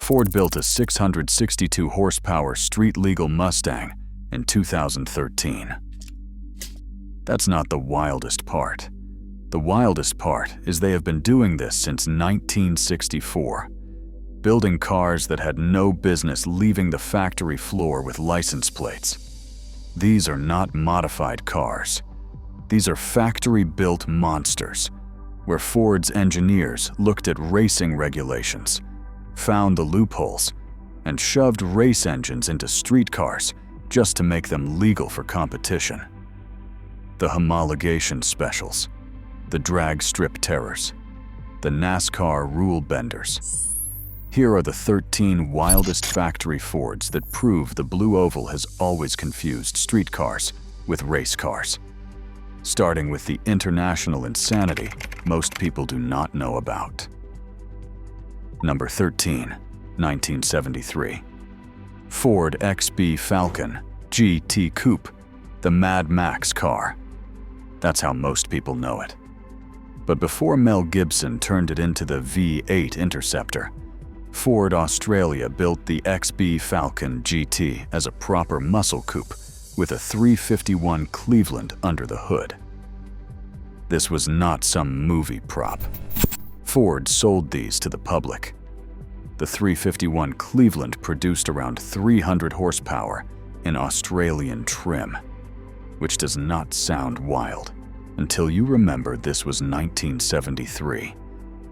Ford built a 662 horsepower street-legal Mustang in 2013. That's not the wildest part. The wildest part is they have been doing this since 1964, building cars that had no business leaving the factory floor with license plates. These are not modified cars. These are factory-built monsters, where Ford's engineers looked at racing regulations, found the loopholes, and shoved race engines into street cars just to make them legal for competition. The homologation specials, the drag strip terrors, the NASCAR rule benders. Here are the 13 wildest factory Fords that prove the Blue Oval has always confused street cars with race cars. Starting with the international insanity most people do not know about. Number 13, 1973. Ford XB Falcon GT Coupe, the Mad Max car. That's how most people know it. But before Mel Gibson turned it into the V8 Interceptor, Ford Australia built the XB Falcon GT as a proper muscle coupe with a 351 Cleveland under the hood. This was not some movie prop. Ford sold these to the public. The 351 Cleveland produced around 300 horsepower in Australian trim, which does not sound wild until you remember this was 1973,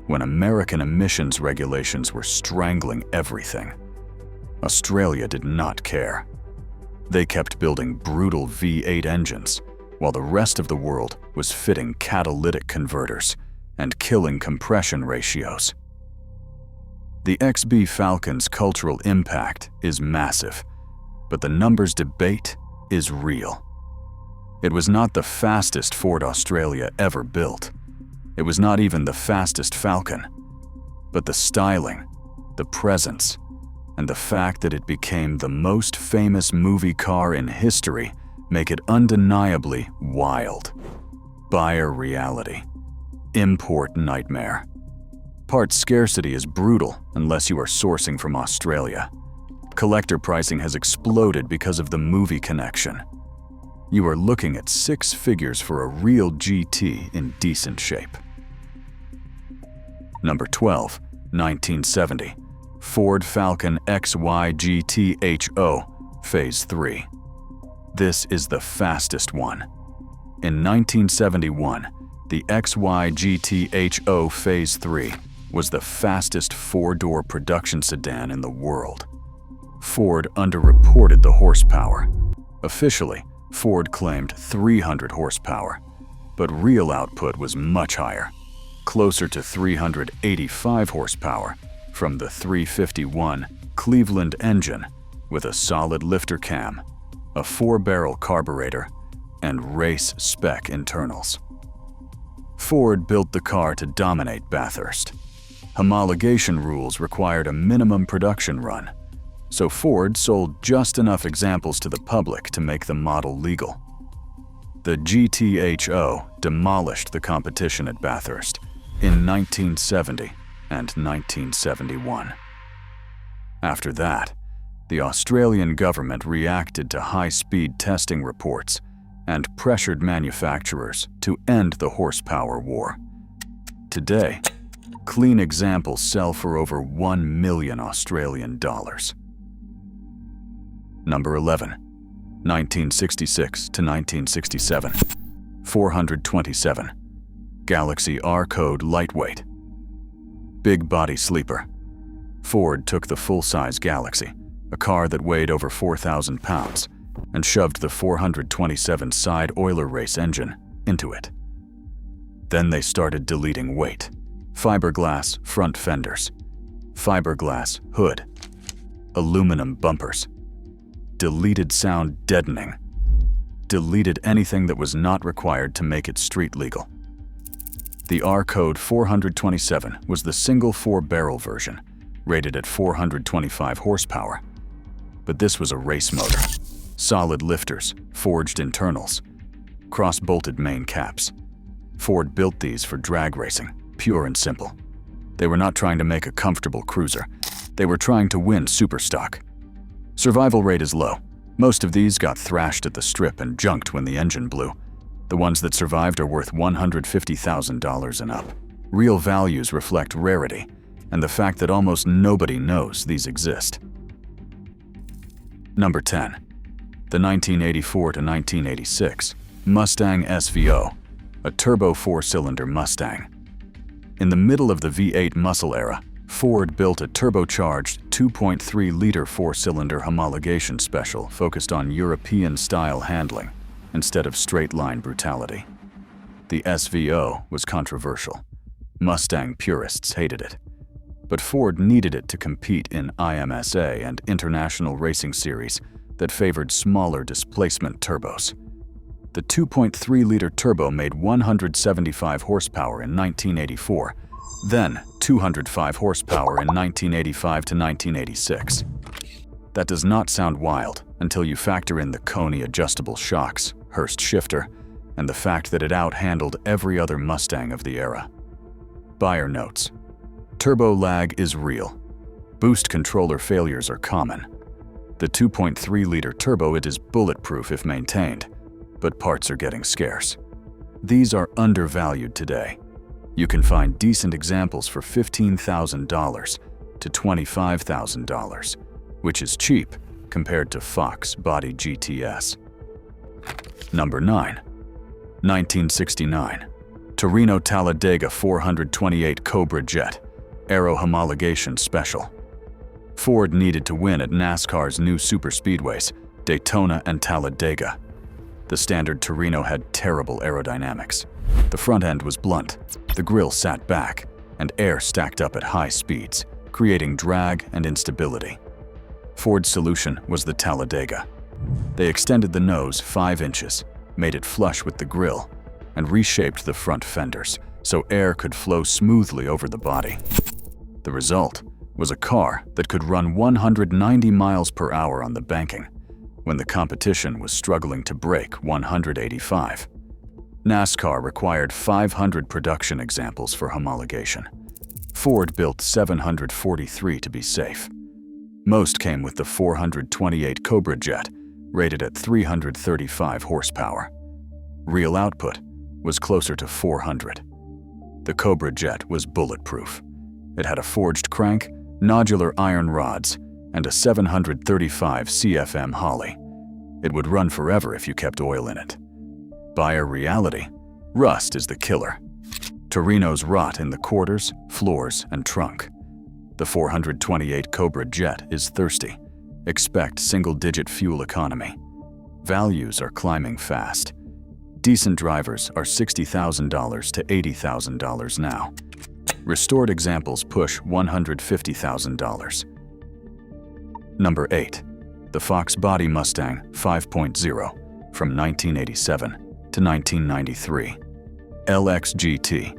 when American emissions regulations were strangling everything. Australia did not care. They kept building brutal V8 engines, while the rest of the world was fitting catalytic converters and killing compression ratios. The XB Falcon's cultural impact is massive, but the numbers debate is real. It was not the fastest Ford Australia ever built. It was not even the fastest Falcon, but the styling, the presence, and the fact that it became the most famous movie car in history make it undeniably wild. Buyer reality. Import nightmare. Part scarcity is brutal unless you are sourcing from Australia. Collector pricing has exploded because of the movie connection. You are looking at 6 figures for a real GT in decent shape. Number 12, 1970. Ford Falcon XY GT HO Phase 3. This is the fastest one. In 1971, the XY GT HO Phase 3 was the fastest 4-door production sedan in the world. Ford underreported the horsepower. Officially, Ford claimed 300 horsepower, but real output was much higher, closer to 385 horsepower from the 351 Cleveland engine with a solid lifter cam, a 4-barrel carburetor, and race spec internals. Ford built the car to dominate Bathurst. Homologation rules required a minimum production run, so Ford sold just enough examples to the public to make the model legal. The GTHO demolished the competition at Bathurst in 1970 and 1971. After that, the Australian government reacted to high-speed testing reports and pressured manufacturers to end the horsepower war. Today, clean examples sell for over $1 million Australian dollars. Number 11, 1966 to 1967. 427. Galaxy R-Code Lightweight. Big body sleeper. Ford took the full-size Galaxy, a car that weighed over 4,000 pounds, and shoved the 427 side Oiler race engine into it. Then they started deleting weight. Fiberglass front fenders, fiberglass hood, aluminum bumpers. Deleted sound deadening. Deleted anything that was not required to make it street legal. The R-Code 427 was the single 4-barrel version, rated at 425 horsepower. But this was a race motor. Solid lifters, forged internals, cross-bolted main caps. Ford built these for drag racing, pure and simple. They were not trying to make a comfortable cruiser. They were trying to win superstock. Survival rate is low. Most of these got thrashed at the strip and junked when the engine blew. The ones that survived are worth $150,000 and up. Real values reflect rarity and the fact that almost nobody knows these exist. Number 10. The 1984 to 1986 Mustang SVO, a turbo four-cylinder Mustang. In the middle of the V8 muscle era, Ford built a turbocharged 2.3-liter four-cylinder homologation special focused on European-style handling instead of straight-line brutality. The SVO was controversial. Mustang purists hated it. But Ford needed it to compete in IMSA and international racing series that favored smaller displacement turbos. The 2.3-liter turbo made 175 horsepower in 1984, then 205 horsepower in 1985 to 1986. That does not sound wild until you factor in the Coney adjustable shocks, Hurst shifter, and the fact that it out-handled every other Mustang of the era. Buyer notes: turbo lag is real. Boost controller failures are common. The 2.3-liter turbo, it is bulletproof if maintained, but parts are getting scarce. These are undervalued today. You can find decent examples for $15,000 to $25,000, which is cheap compared to Fox body GTS. Number 9. 1969 Torino Talladega 428 Cobra Jet, aero homologation special. Ford needed to win at NASCAR's new superspeedways, Daytona and Talladega. The standard Torino had terrible aerodynamics. The front end was blunt, the grille sat back, and air stacked up at high speeds, creating drag and instability. Ford's solution was the Talladega. They extended the nose 5 inches, made it flush with the grille, and reshaped the front fenders so air could flow smoothly over the body. The result was a car that could run 190 miles per hour on the banking, when the competition was struggling to break 185. NASCAR required 500 production examples for homologation. Ford built 743 to be safe. Most came with the 428 Cobra Jet, rated at 335 horsepower. Real output was closer to 400. The Cobra Jet was bulletproof. It had a forged crank, nodular iron rods, and a 735 CFM Holley. It would run forever if you kept oil in it. Buyer reality: rust is the killer. Torinos rot in the quarters, floors, and trunk. The 428 Cobra Jet is thirsty. Expect single-digit fuel economy. Values are climbing fast. Decent drivers are $60,000 to $80,000 now. Restored examples push $150,000. Number 8. The Fox Body Mustang 5.0 from 1987 to 1993. LXGT,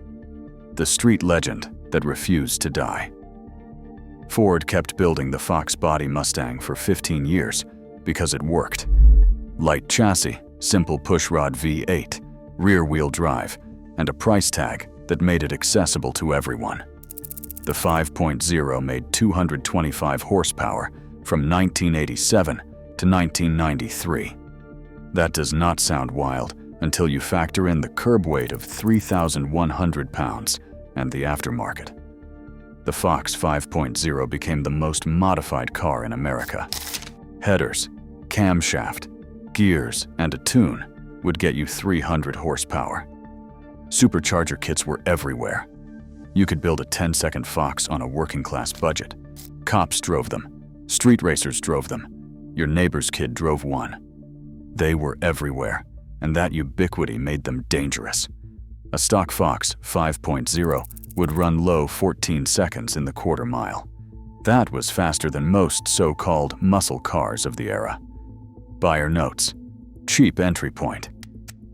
the street legend that refused to die. Ford kept building the Fox Body Mustang for 15 years because it worked. Light chassis, simple pushrod V8, rear-wheel drive, and a price tag that made it accessible to everyone. The 5.0 made 225 horsepower from 1987 to 1993. That does not sound wild until you factor in the curb weight of 3,100 pounds and the aftermarket. The Fox 5.0 became the most modified car in America. Headers, camshaft, gears, and a tune would get you 300 horsepower. Supercharger kits were everywhere. You could build a 10-second Fox on a working-class budget. Cops drove them. Street racers drove them. Your neighbor's kid drove one. They were everywhere, and that ubiquity made them dangerous. A stock Fox 5.0 would run low 14 seconds in the quarter mile. That was faster than most so-called muscle cars of the era. Buyer notes: cheap entry point.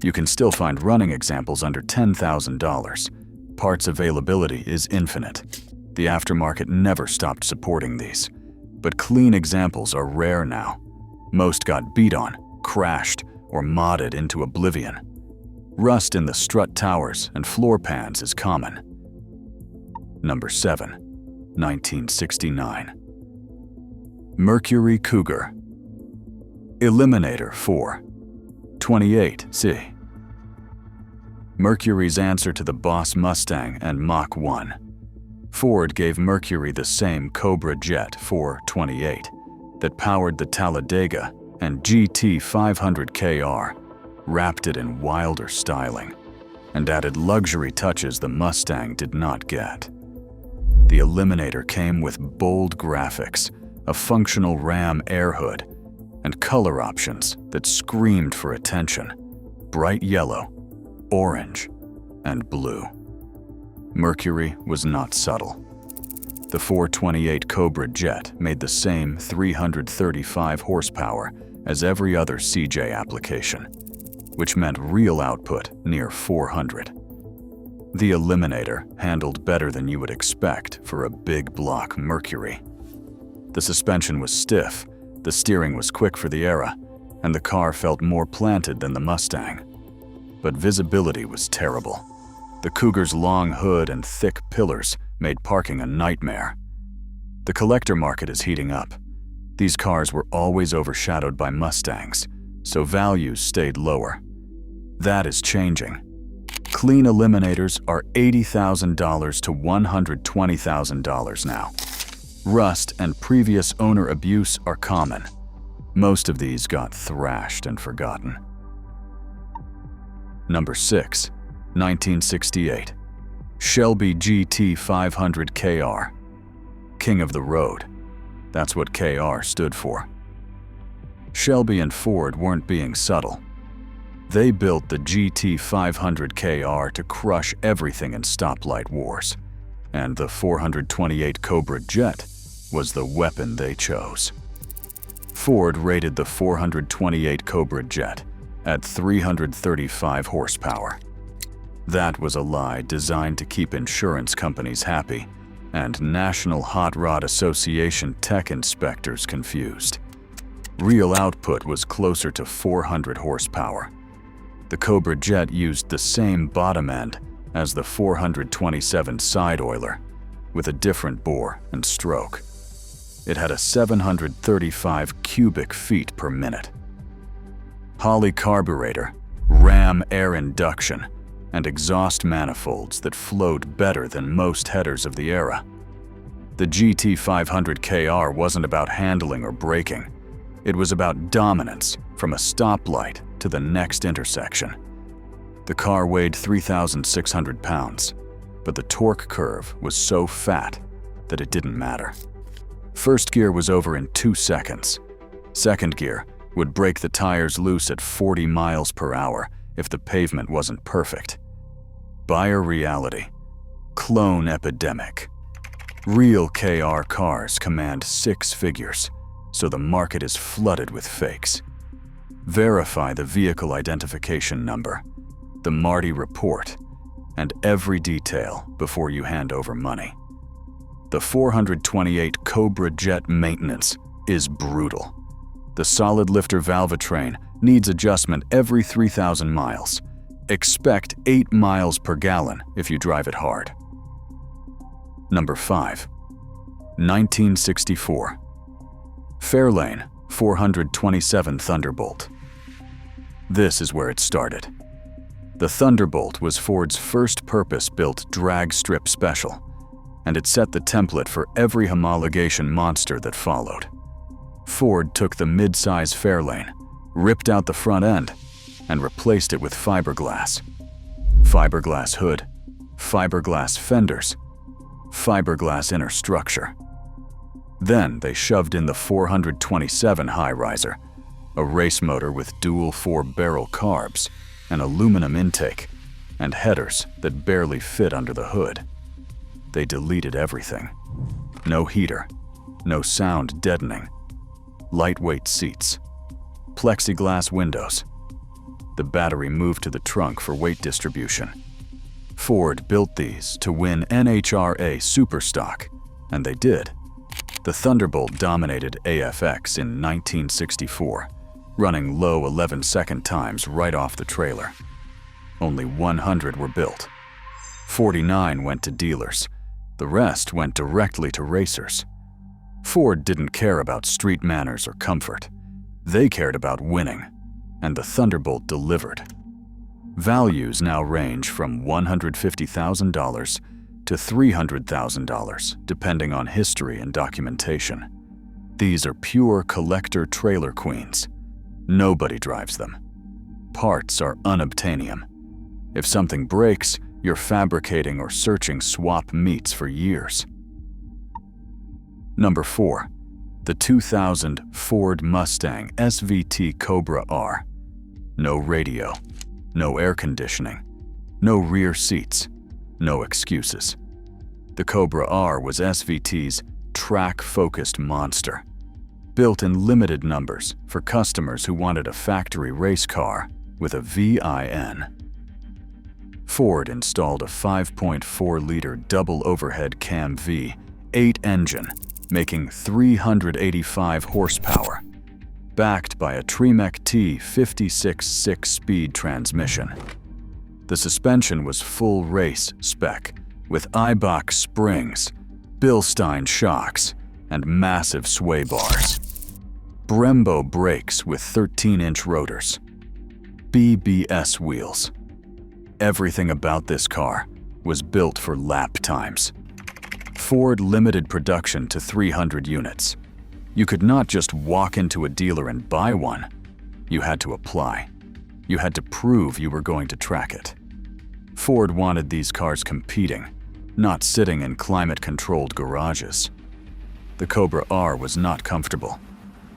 You can still find running examples under $10,000. Parts availability is infinite. The aftermarket never stopped supporting these. But clean examples are rare now. Most got beat on, crashed, or modded into oblivion. Rust in the strut towers and floor pans is common. Number 7. 1969 Mercury Cougar. Eliminator 4. 28C. Mercury's answer to the Boss Mustang and Mach 1. Ford gave Mercury the same Cobra Jet 428 that powered the Talladega and GT 500 KR, wrapped it in wilder styling, and added luxury touches the Mustang did not get. The Eliminator came with bold graphics, a functional Ram air hood, and color options that screamed for attention: bright yellow, orange, and blue. Mercury was not subtle. The 428 Cobra Jet made the same 335 horsepower as every other CJ application, which meant real output near 400. The Eliminator handled better than you would expect for a big block Mercury. The suspension was stiff, the steering was quick for the era, and the car felt more planted than the Mustang. But visibility was terrible. The Cougar's long hood and thick pillars made parking a nightmare. The collector market is heating up. These cars were always overshadowed by Mustangs, so values stayed lower. That is changing. Clean Eliminators are $80,000 to $120,000 now. Rust and previous owner abuse are common. Most of these got thrashed and forgotten. Number 6. 1968. Shelby GT 500 KR. King of the Road. That's what KR stood for. Shelby and Ford weren't being subtle. They built the GT 500 KR to crush everything in stoplight wars, and the 428 Cobra Jet was the weapon they chose. Ford rated the 428 Cobra Jet at 335 horsepower. That was a lie designed to keep insurance companies happy and National Hot Rod Association tech inspectors confused. Real output was closer to 400 horsepower. The Cobra Jet used the same bottom end as the 427 side oiler, with a different bore and stroke. It had a 735 cubic feet per minute. Holley carburetor, Ram air induction, and exhaust manifolds that flowed better than most headers of the era. The GT 500 KR wasn't about handling or braking. It was about dominance from a stoplight to the next intersection. The car weighed 3,600 pounds, but the torque curve was so fat that it didn't matter. First gear was over in 2 seconds. Second gear would break the tires loose at 40 miles per hour if the pavement wasn't perfect. Buyer reality. Clone epidemic. Real KR cars command 6 figures, so the market is flooded with fakes. Verify the vehicle identification number, the Marty report, and every detail before you hand over money. The 428 Cobra Jet maintenance is brutal. The solid lifter valvetrain needs adjustment every 3,000 miles. Expect 8 miles per gallon if you drive it hard. Number 5. 1964. Fairlane 427 Thunderbolt. This is where it started. The Thunderbolt was Ford's first purpose-built drag strip special, and it set the template for every homologation monster that followed. Ford took the mid-size Fairlane, ripped out the front end, and replaced it with fiberglass. Fiberglass hood, fiberglass fenders, fiberglass inner structure. Then they shoved in the 427 high riser, a race motor with dual 4-barrel carbs, an aluminum intake, and headers that barely fit under the hood. They deleted everything. No heater, no sound deadening, lightweight seats, plexiglass windows. The battery moved to the trunk for weight distribution. Ford built these to win NHRA Superstock, and they did. The Thunderbolt dominated AFX in 1964, running low 11-second times right off the trailer. Only 100 were built. 49 went to dealers. The rest went directly to racers. Ford didn't care about street manners or comfort. They cared about winning, and the Thunderbolt delivered. Values now range from $150,000 to $300,000, depending on history and documentation. These are pure collector trailer queens. Nobody drives them. Parts are unobtainium. If something breaks, you're fabricating or searching swap meets for years. Number 4. The 2000 Ford Mustang SVT Cobra R. No radio, no air conditioning, no rear seats, no excuses. The Cobra R was SVT's track-focused monster, built in limited numbers for customers who wanted a factory race car with a VIN. Ford installed a 5.4-liter double overhead cam V8 engine, making 385 horsepower, backed by a Tremec T56 six-speed transmission. The suspension was full race spec, with Eibach springs, Bilstein shocks, and massive sway bars. Brembo brakes with 13-inch rotors. BBS wheels. Everything about this car was built for lap times. Ford limited production to 300 units. You could not just walk into a dealer and buy one. You had to apply. You had to prove you were going to track it. Ford wanted these cars competing, not sitting in climate-controlled garages. The Cobra R was not comfortable.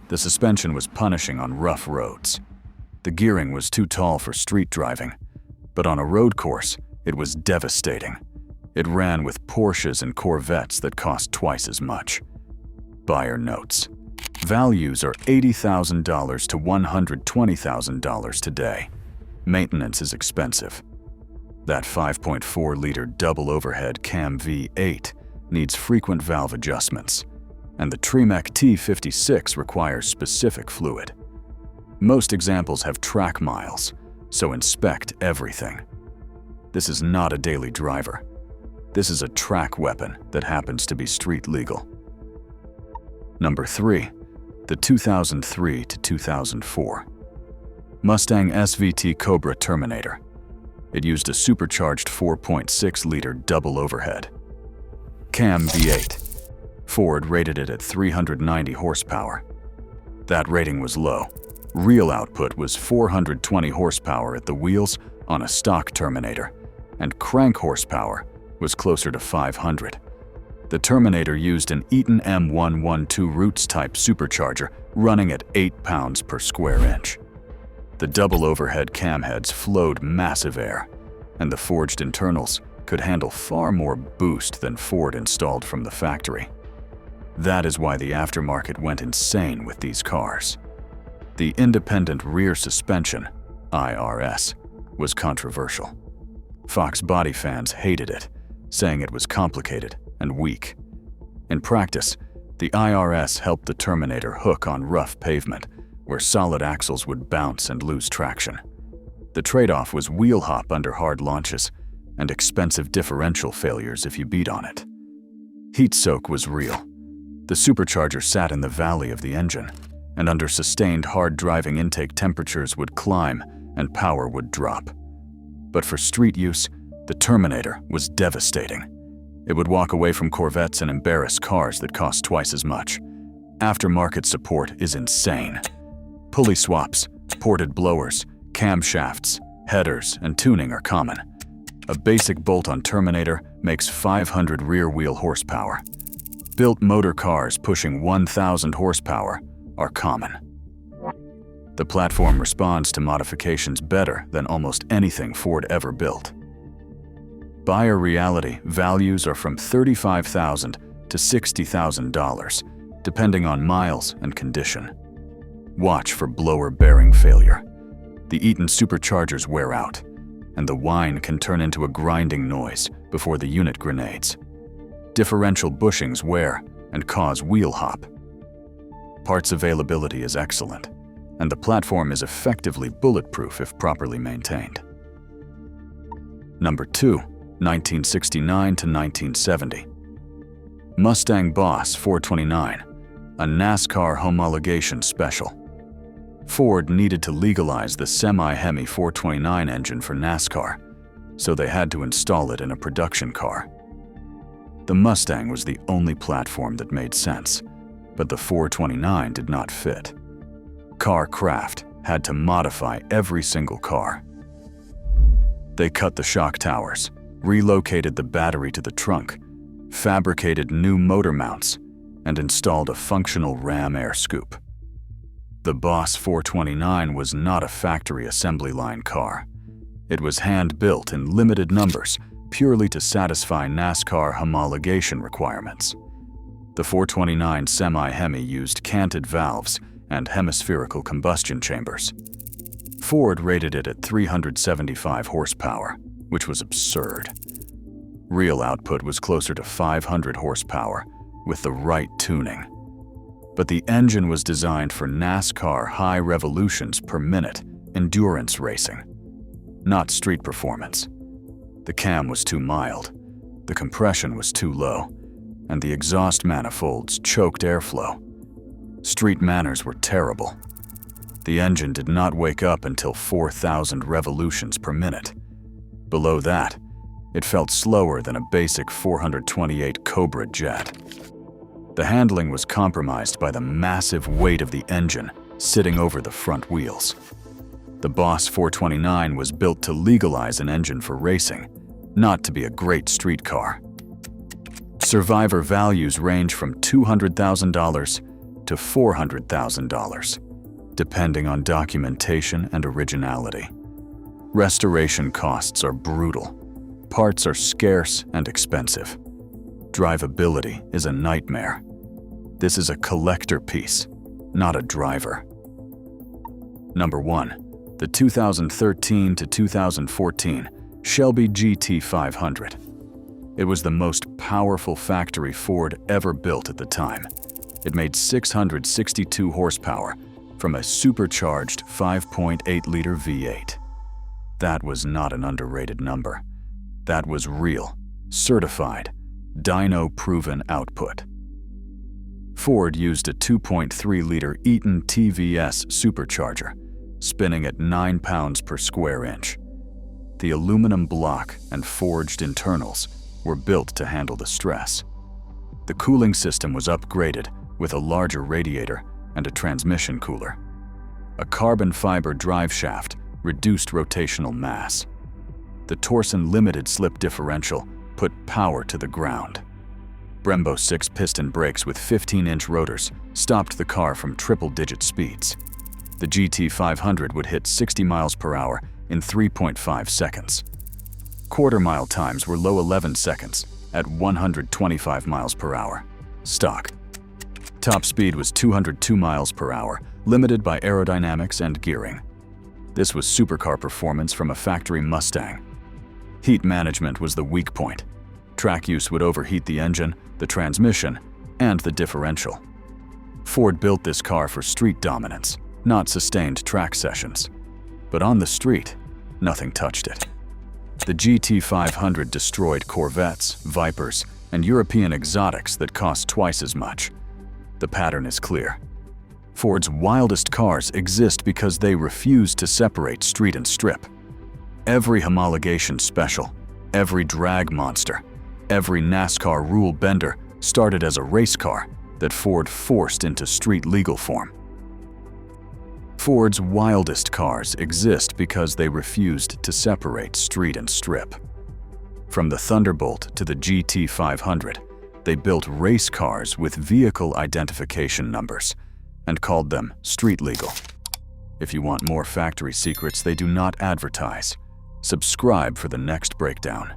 The suspension was punishing on rough roads. The gearing was too tall for street driving, but on a road course, it was devastating. It ran with Porsches and Corvettes that cost twice as much. Buyer notes. Values are $80,000 to $120,000 today. Maintenance is expensive. That 5.4-liter double overhead cam V8 needs frequent valve adjustments, and the Tremec T56 requires specific fluid. Most examples have track miles, so inspect everything. This is not a daily driver. This is a track weapon that happens to be street legal. Number 3. The 2003 to 2004 Mustang SVT Cobra Terminator. It used a supercharged 4.6-liter double overhead. Cam V8. Ford rated it at 390 horsepower. That rating was low. Real output was 420 horsepower at the wheels on a stock Terminator, and crank horsepower was closer to 500. The Terminator used an Eaton M112 Roots-type supercharger running at 8 pounds per square inch. The double overhead cam heads flowed massive air, and the forged internals could handle far more boost than Ford installed from the factory. That is why the aftermarket went insane with these cars. The independent rear suspension, IRS, was controversial. Fox body fans hated it, saying it was complicated and weak. In practice, the IRS helped the Terminator hook on rough pavement, where solid axles would bounce and lose traction. The trade-off was wheel hop under hard launches and expensive differential failures if you beat on it. Heat soak was real. The supercharger sat in the valley of the engine, and under sustained hard driving intake temperatures would climb and power would drop. But for street use, the Terminator was devastating. It would walk away from Corvettes and embarrass cars that cost twice as much. Aftermarket support is insane. Pulley swaps, ported blowers, camshafts, headers, and tuning are common. A basic bolt-on Terminator makes 500 rear-wheel horsepower. Built motor cars pushing 1,000 horsepower are common. The platform responds to modifications better than almost anything Ford ever built. Buyer reality values are from $35,000 to $60,000, depending on miles and condition. Watch for blower bearing failure. The Eaton superchargers wear out, and the whine can turn into a grinding noise before the unit grenades. Differential bushings wear and cause wheel hop. Parts availability is excellent, and the platform is effectively bulletproof if properly maintained. Number 2, 1969 to 1970. Mustang Boss 429 a NASCAR homologation special. Ford needed to legalize the semi-Hemi 429 engine for NASCAR, so they had to install it in a production car. The Mustang was the only platform that made sense, but the 429 did not fit. Car craft had to modify every single car. They cut the shock towers, relocated the battery to the trunk, fabricated new motor mounts, and installed a functional ram air scoop. The Boss 429 was not a factory assembly line car. It was hand-built in limited numbers, purely to satisfy NASCAR homologation requirements. The 429 semi-Hemi used canted valves and hemispherical combustion chambers. Ford rated it at 375 horsepower, which was absurd. Real output was closer to 500 horsepower, with the right tuning. But the engine was designed for NASCAR high revolutions per minute endurance racing, not street performance. The cam was too mild, the compression was too low, and the exhaust manifolds choked airflow. Street manners were terrible. The engine did not wake up until 4,000 revolutions per minute. Below that, it felt slower than a basic 428 Cobra jet. The handling was compromised by the massive weight of the engine sitting over the front wheels. The Boss 429 was built to legalize an engine for racing, not to be a great street car. Survivor values range from $200,000 to $400,000, depending on documentation and originality. Restoration costs are brutal. Parts are scarce and expensive. Drivability is a nightmare. This is a collector piece, not a driver. Number 1. The 2013 to 2014 Shelby GT500. It was the most powerful factory Ford ever built at the time. It made 662 horsepower from a supercharged 5.8-liter V8. That was not an underrated number. That was real, certified, dyno-proven output. Ford used a 2.3-liter Eaton TVS supercharger, spinning at 9 pounds per square inch. The aluminum block and forged internals were built to handle the stress. The cooling system was upgraded with a larger radiator and a transmission cooler. A carbon fiber drive shaft reduced rotational mass. The Torsen limited slip differential put power to the ground. Brembo 6-piston brakes with 15-inch rotors stopped the car from triple-digit speeds. The GT500 would hit 60 miles per hour in 3.5 seconds. Quarter-mile times were low 11 seconds at 125 miles per hour. Stock. Top speed was 202 miles per hour, limited by aerodynamics and gearing. This was supercar performance from a factory Mustang. Heat management was the weak point. Track use would overheat the engine, the transmission, and the differential. Ford built this car for street dominance, not sustained track sessions. But on the street, nothing touched it. The GT500 destroyed Corvettes, Vipers, and European exotics that cost twice as much. The pattern is clear. Ford's wildest cars exist because they refuse to separate street and strip. Every homologation special, every drag monster, every NASCAR rule bender started as a race car that Ford forced into street legal form. Ford's wildest cars exist because they refused to separate street and strip. From the Thunderbolt to the GT500, they built race cars with vehicle identification numbers and called them street legal. If you want more factory secrets they do not advertise, subscribe for the next breakdown.